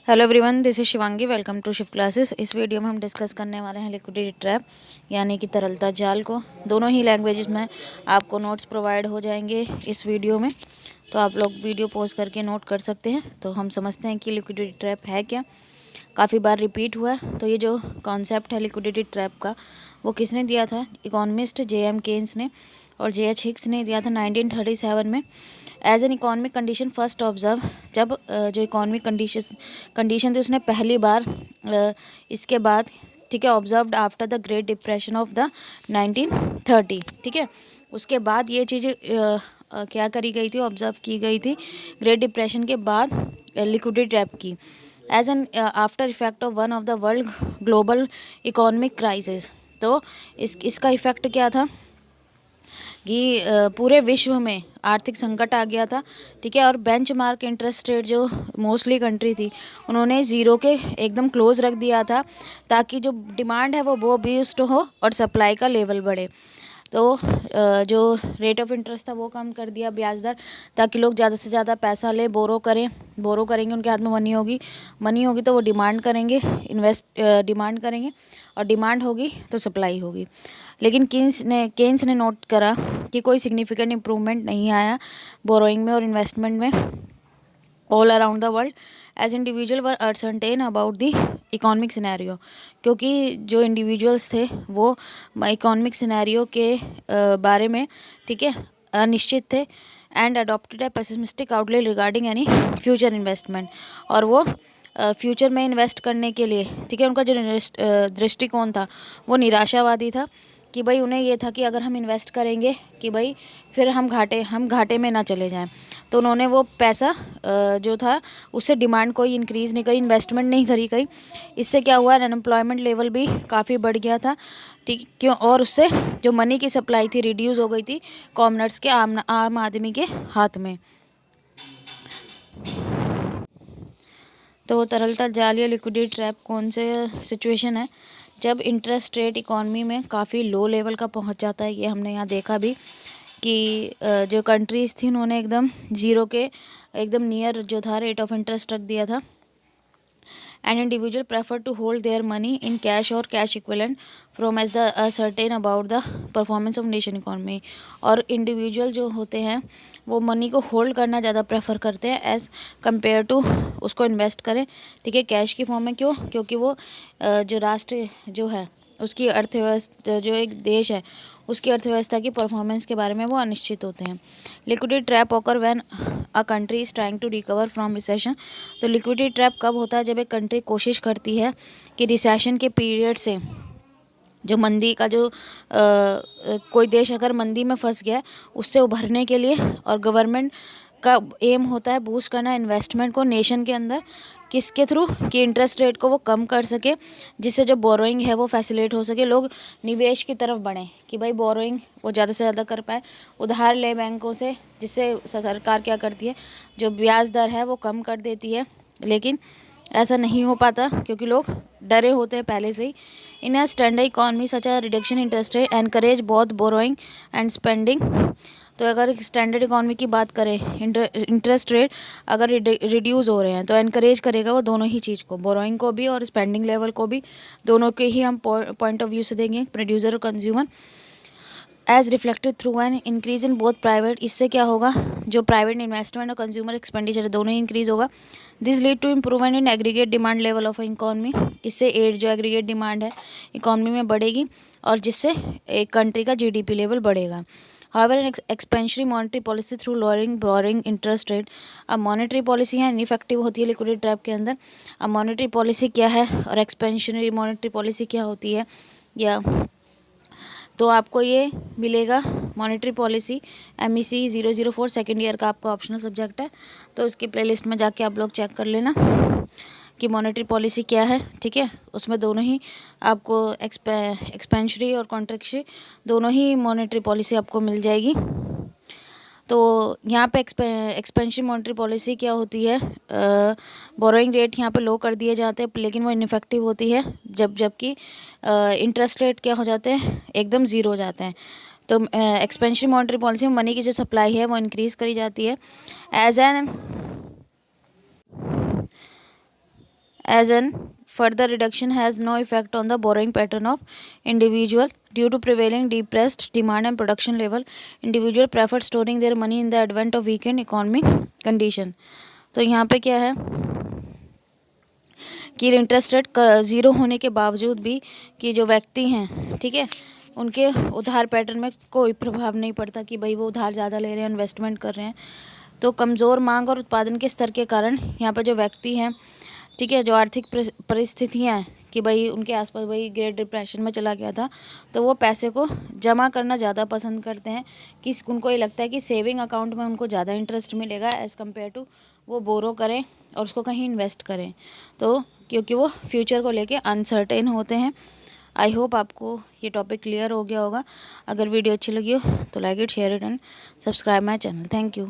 Hello everyone, this is Shivangi. Welcome to shift classes. इस video में हम डिस्कस करने वाले हैं लिक्विडिटी ट्रैप यानी कि तरलता जाल को। दोनों ही लैंग्वेजेस में आपको नोट्स प्रोवाइड हो जाएंगे इस वीडियो में, तो आप लोग वीडियो पॉज करके नोट कर सकते हैं। तो हम समझते हैं कि लिक्विडिटी ट्रैप है क्या। काफ़ी बार रिपीट हुआ है। तो ये जो कॉन्सेप्ट है लिक्विडिटी ट्रैप का, वो किसने दिया था? Economist J.M.. केन्स ने और जे.एच. हिक्स ने दिया था 1937 में। As an economic condition first observe, जब जो इकोनॉमिक कंडीशन थी उसने पहली बार इसके बाद, ठीक है, observed after the great depression of the 1930, ठीक है। उसके बाद ये चीज़ें क्या करी गई थी, ऑब्जर्व की गई थी ग्रेट डिप्रेशन के बाद लिक्विडिटी ट्रैप की, as an after effect of one of the world global economic crisis. तो इसका इफेक्ट क्या था कि पूरे विश्व में आर्थिक संकट आ गया था, ठीक है। और बेंचमार्क इंटरेस्ट रेट जो मोस्टली कंट्री थी उन्होंने ज़ीरो के एकदम क्लोज रख दिया था, ताकि जो डिमांड है वो बूस्ट हो और सप्लाई का लेवल बढ़े। तो जो रेट ऑफ इंटरेस्ट था वो कम कर दिया, ब्याज दर, ताकि लोग ज़्यादा से ज़्यादा पैसा ले, बोरो करेंगे, उनके हाथ में मनी होगी तो वो डिमांड करेंगे, डिमांड करेंगे, और डिमांड होगी तो सप्लाई होगी। लेकिन केन्स ने नोट करा कि कोई सिग्निफिकेंट इम्प्रूवमेंट नहीं आया बोरोइंग में और इन्वेस्टमेंट में all around the world, as individual were uncertain about the economic scenario, क्योंकि जो इंडिविजुअल्स थे वो इकोनॉमिक सिनेरियो के बारे में, ठीक है, अनिश्चित थे, and adopted A pessimistic outlook regarding any future investment. और वो फ्यूचर में इन्वेस्ट करने के लिए, ठीक है, उनका जो दृष्टिकोण था वो निराशावादी था, कि भाई उन्हें ये था कि अगर हम इन्वेस्ट करेंगे कि भाई फिर हम घाटे में ना चले जाएं। तो उन्होंने वो पैसा जो था उससे डिमांड कोई इंक्रीज़ नहीं करी, इन्वेस्टमेंट नहीं करी गई। इससे क्या हुआ, अनएम्प्लॉयमेंट लेवल भी काफ़ी बढ़ गया था, ठीक क्यों, और उससे जो मनी की सप्लाई थी रिड्यूस हो गई थी कॉमनर्स के, आम आदमी के हाथ में। तो तरलता जाल या लिक्विडिटी ट्रैप कौन से सिचुएशन है, जब इंटरेस्ट रेट इकॉनमी में काफ़ी लो लेवल का पहुंच जाता है। ये हमने यहाँ देखा भी कि जो कंट्रीज़ थी उन्होंने एकदम ज़ीरो के एकदम नियर जो था रेट ऑफ इंटरेस्ट रख दिया था। An individual prefer to hold their money in cash or cash equivalent from as the certain about the performance of nation economy। और इंडिविजुअल जो होते हैं वो मनी को होल्ड करना ज़्यादा प्रेफर करते हैं एज़ कम्पेयर टू उसको इन्वेस्ट करें, ठीक है, कैश की फॉर्म में। क्यों? क्योंकि वो जो राष्ट्र जो है उसकी अर्थव्यवस्था, जो एक देश है उसकी अर्थव्यवस्था की परफॉर्मेंस के बारे में वो अनिश्चित होते हैं। Liquidity trap occur when a country is trying to recover from recession. तो लिक्विडिटी ट्रैप कब होता है? जब एक कंट्री कोशिश करती है कि रिसेशन के पीरियड से, जो मंदी का जो कोई देश अगर मंदी में फंस गया है उससे उभरने के लिए, और गवर्नमेंट का एम होता है बूस्ट करना इन्वेस्टमेंट को नेशन के अंदर, किसके थ्रू, कि इंटरेस्ट रेट को वो कम कर सके, जिससे जो बोरोइंग है वो फैसिलेट हो सके, लोग निवेश की तरफ बढ़ें, कि भाई बोरोइंग वो ज़्यादा से ज़्यादा कर पाए, उधार ले बैंकों से, जिससे सरकार क्या करती है, जो ब्याज दर है वो कम कर देती है। लेकिन ऐसा नहीं हो पाता क्योंकि लोग डरे होते हैं पहले से ही। In a standard economy such a reduction interest rate encourage both borrowing and spending. तो अगर स्टैंडर्ड इकॉनमी की बात करें, इंटरेस्ट रेट अगर रिड्यूस हो रहे हैं तो एनकरेज करेगा वो दोनों ही चीज़ को, बोरोइंग को भी और स्पेंडिंग लेवल को भी, दोनों के ही हम पॉइंट ऑफ व्यू से देंगे, प्रोड्यूसर और consumer, as reflected through an increase in both private. इससे क्या होगा, जो प्राइवेट इन्वेस्टमेंट और कंज्यूमर एक्सपेंडिचर दोनों ही इंक्रीज होगा। This lead to improvement in aggregate demand level of economy. इससे जो एग्रीगेट डिमांड है इकॉनमी में बढ़ेगी और जिससे एक कंट्री का जीडीपी लेवल बढ़ेगा। However, an expansionary monetary policy through lowering borrowing interest rate, अब मॉनेटरी पॉलिसी यहाँ इनफेक्टिव होती है लिक्विडिटी ट्रैप के अंदर। अब मॉनेटरी पॉलिसी क्या है और एक्सपेंशनरी मॉनेटरी पॉलिसी क्या होती है, या तो आपको ये मिलेगा monetary policy MEC 004 second year का आपका ऑप्शनल सब्जेक्ट है, तो उसकी प्लेलिस्ट में जाके आप लोग चेक कर लेना कि मॉनेटरी पॉलिसी क्या है, ठीक है। उसमें दोनों ही आपको एक्सपेंशनरी और कॉन्ट्रैक्शनरी दोनों ही मॉनेटरी पॉलिसी आपको मिल जाएगी। तो यहाँ पे एक्सपेंशन मॉनेटरी पॉलिसी क्या होती है, बोरोइंग रेट यहाँ पे लो कर दिए जाते हैं लेकिन वो इनफेक्टिव होती है जबकि इंटरेस्ट रेट क्या हो जाते हैं, एकदम ज़ीरो हो जाते हैं। तो एक्सपेंशन मॉनेटरी पॉलिसी में मनी की जो सप्लाई है वो इंक्रीज़ करी जाती है as an as an further reduction has no effect on the borrowing pattern of individual. Due to prevailing depressed demand and production level, individual prefer storing their money in the advent of weakened economic condition. तो यहाँ पे क्या है कि interest rate zero होने के बावजूद भी कि जो व्यक्ति हैं, ठीक है, उनके उधार पैटर्न में कोई प्रभाव नहीं पड़ता कि भाई वो उधार ज़्यादा ले रहे हैं, इन्वेस्टमेंट कर रहे हैं। तो कमज़ोर मांग और उत्पादन के स्तर के कारण यहाँ पर जो व्यक्ति हैं, ठीक है, जो आर्थिक परिस्थितियाँ हैं कि भाई उनके आसपास भाई ग्रेट डिप्रेशन में चला गया था, तो वो पैसे को जमा करना ज़्यादा पसंद करते हैं कि उनको ये लगता है कि सेविंग अकाउंट में उनको ज़्यादा इंटरेस्ट मिलेगा एज़ कम्पेयर टू वो बोरो करें और उसको कहीं इन्वेस्ट करें, तो क्योंकि वो फ्यूचर को लेके अनसर्टेन होते हैं। आई होप आपको ये टॉपिक क्लियर हो गया होगा। अगर वीडियो अच्छी लगी हो तो like it, share it and subscribe my channel. Thank you.